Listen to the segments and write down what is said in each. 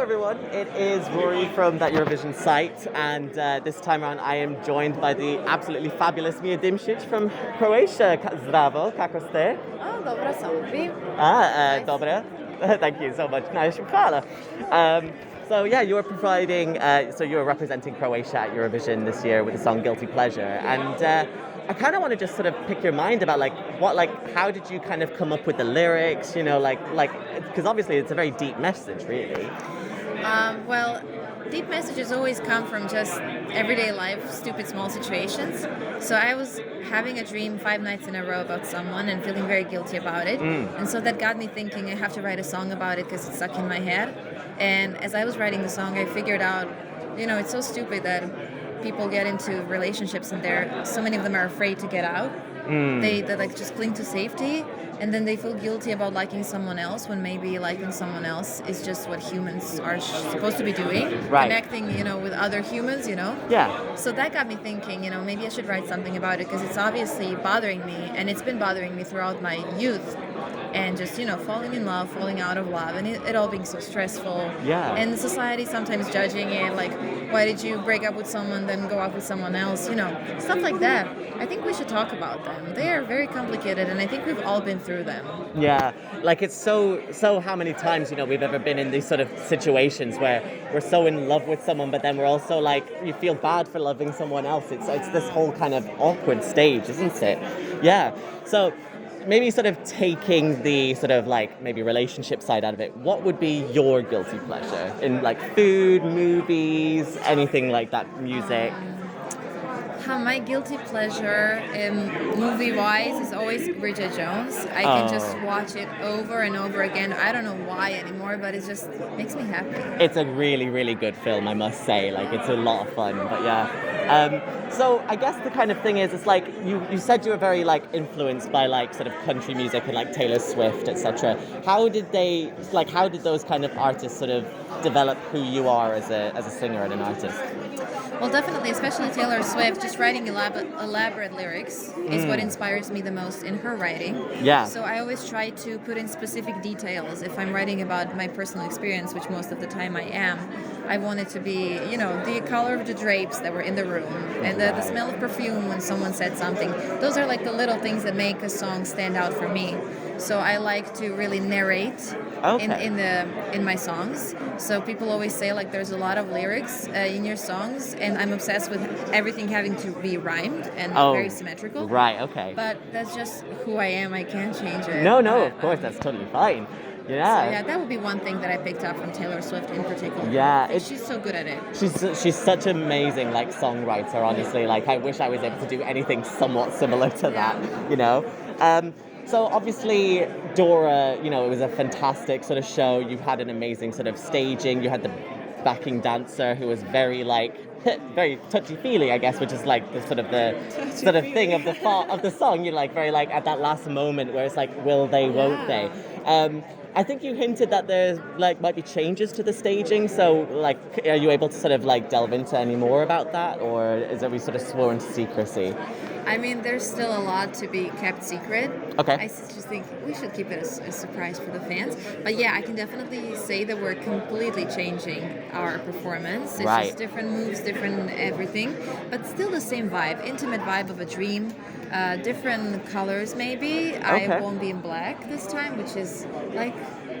everyone. It is Rory from that Eurovision site, and this time around I am joined by the absolutely fabulous Mia Dimšić from Croatia. Zdravo, kako ste? Oh, dobro sam. Vi? Nice. Dobre. Thank you so much. Najlepša hvala. So yeah, you're providing, so you're representing Croatia at Eurovision this year with the song Guilty Pleasure, and I kind of want to just sort of pick your mind about how did you kind of come up with the lyrics, because obviously it's a very deep message, really. Well, deep messages always come from just everyday life, stupid small situations. So I was having a dream 5 nights in a row about someone and feeling very guilty about it. And so that got me thinking I have to write a song about it because it's stuck in my head. And as I was writing the song, I figured out, it's so stupid that people get into relationships and so many of them are afraid to get out. They just cling to safety, and then they feel guilty about liking someone else when maybe liking someone else is just what humans are supposed to be doing, right. Connecting, with other humans, Yeah. So that got me thinking, maybe I should write something about it because it's obviously bothering me, and it's been bothering me throughout my youth. And just, falling in love, falling out of love, and it all being so stressful. Yeah. And society sometimes judging it, like, why did you break up with someone, then go out with someone else, stuff like that. I think we should talk about them. They are very complicated, and I think we've all been through them. Yeah, it's so how many times, we've ever been in these sort of situations where we're so in love with someone, but then we're also you feel bad for loving someone else. It's this whole kind of awkward stage, isn't it? Yeah. So maybe sort of taking the sort of maybe relationship side out of it, what would be your guilty pleasure in food, movies, anything like that, music? My guilty pleasure movie-wise is always Bridget Jones. I can just watch it over and over again. I don't know why anymore, but it just makes me happy. It's a really, really good film, I must say. It's a lot of fun, but yeah. So I guess the kind of thing is, it's you said you were very influenced by sort of country music and Taylor Swift, etc. How did those kind of artists sort of develop who you are as a singer and an artist? Well, definitely, especially Taylor Swift, just writing elaborate lyrics is what inspires me the most in her writing. Yeah. So I always try to put in specific details. If I'm writing about my personal experience, which most of the time I am, I want it to be, the color of the drapes that were in the room and the smell of perfume when someone said something. Those are the little things that make a song stand out for me. So I like to really narrate in my songs. So people always say there's a lot of lyrics in your songs, and I'm obsessed with everything having to be rhymed and very symmetrical. Right, okay. But that's just who I am. I can't change it. No, of course, that's totally fine. Yeah. So yeah, that would be one thing that I picked up from Taylor Swift in particular. Yeah, she's so good at it. She's such an amazing songwriter. Honestly, I wish I was able to do anything somewhat similar to that. So obviously, Dora, it was a fantastic sort of show. You had an amazing sort of staging. You had the backing dancer who was very very touchy-feely, I guess, which is the sort of thing of the song. You're very at that last moment where it's will they, won't they? I think you hinted that there might be changes to the staging. So are you able to sort of delve into any more about that, or is it we sort of sworn to secrecy? I mean, there's still a lot to be kept secret. Okay. I just think we should keep it a surprise for the fans. But yeah, I can definitely say that we're completely changing our performance. It's just different moves, different everything, but still the same vibe, intimate vibe of a dream. Different colors maybe. Okay. I won't be in black this time, which is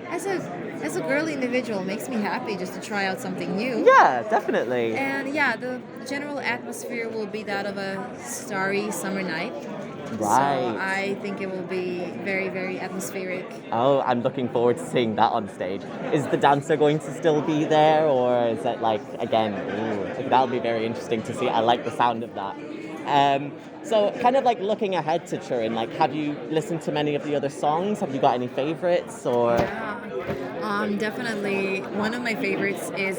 as a girly individual, makes me happy just to try out something new. Yeah, definitely. And yeah, the general atmosphere will be that of a starry summer night. Right. So I think it will be very, very atmospheric. Oh, I'm looking forward to seeing that on stage. Is the dancer going to still be there, or is it again, that'll be very interesting to see. I like the sound of that. So kind of looking ahead to Turin, have you listened to many of the other songs? Have you got any favorites, or? Yeah, definitely. One of my favorites is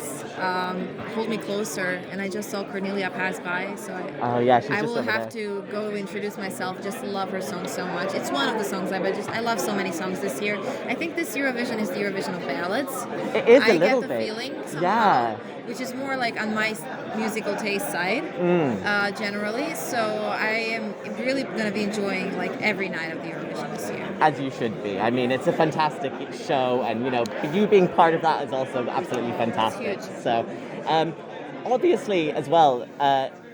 Hold Me Closer, and I just saw Cornelia pass by, so I will have to go introduce myself. Just love her song so much. It's one of the songs I love so many songs this year. I think this Eurovision is the Eurovision of ballads. It is a little bit. I get the bit. feeling somehow. Yeah. Which is more on my musical taste side, generally. So I am really going to be enjoying like every night of the Eurovision this year. As you should be. I mean, it's a fantastic show, and you know, you being part of that is also absolutely fantastic. It's huge. So, obviously, as well,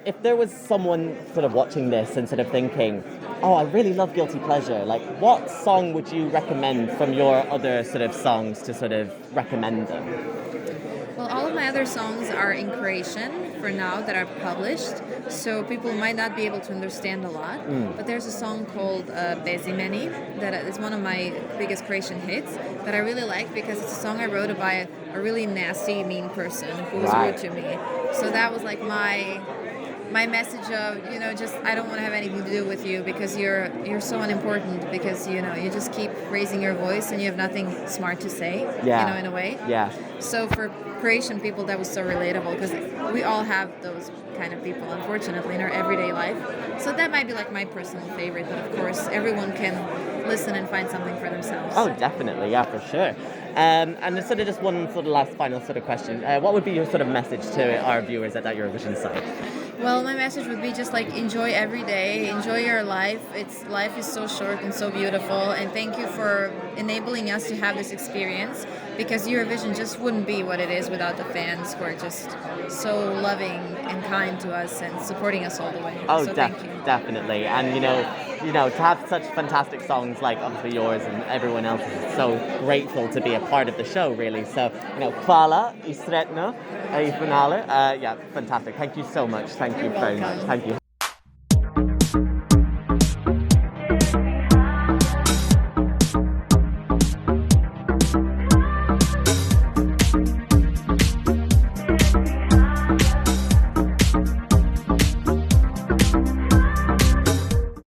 if there was someone sort of watching this and sort of thinking, oh, I really love Guilty Pleasure, like, what song would you recommend from your other sort of songs to sort of recommend them? Well, all of my other songs are in Croatian for now that are published, so people might not be able to understand a lot. But there's a song called Bezimeni that is one of my biggest Croatian hits that I really like because it's a song I wrote about a really nasty, mean person who was rude to me. So that was like my message of, you know, just I don't want to have anything to do with you because you're so unimportant, because, you know, you just keep raising your voice and you have nothing smart to say, you know, in a way. Yeah. So for Croatian people, that was so relatable because we all have those kind of people, unfortunately, in our everyday life. So that might be like my personal favorite, but of course everyone can listen and find something for themselves. Oh, definitely, yeah, for sure. And sort of just one sort of last final sort of question. What would be your sort of message to our viewers at that Eurovision site? Well, my message would be just like enjoy every day, enjoy your life. Life is so short and so beautiful, and thank you for enabling us to have this experience, because Eurovision just wouldn't be what it is without the fans who are just so loving and kind to us and supporting us all the way. Oh, so thank you. Definitely. And you know, to have such fantastic songs like obviously yours and everyone else is so grateful to be a part of the show, really. So, you know, hvala I sretno I finale. Yeah, fantastic. Thank you so much. Thank you very much. Thank you.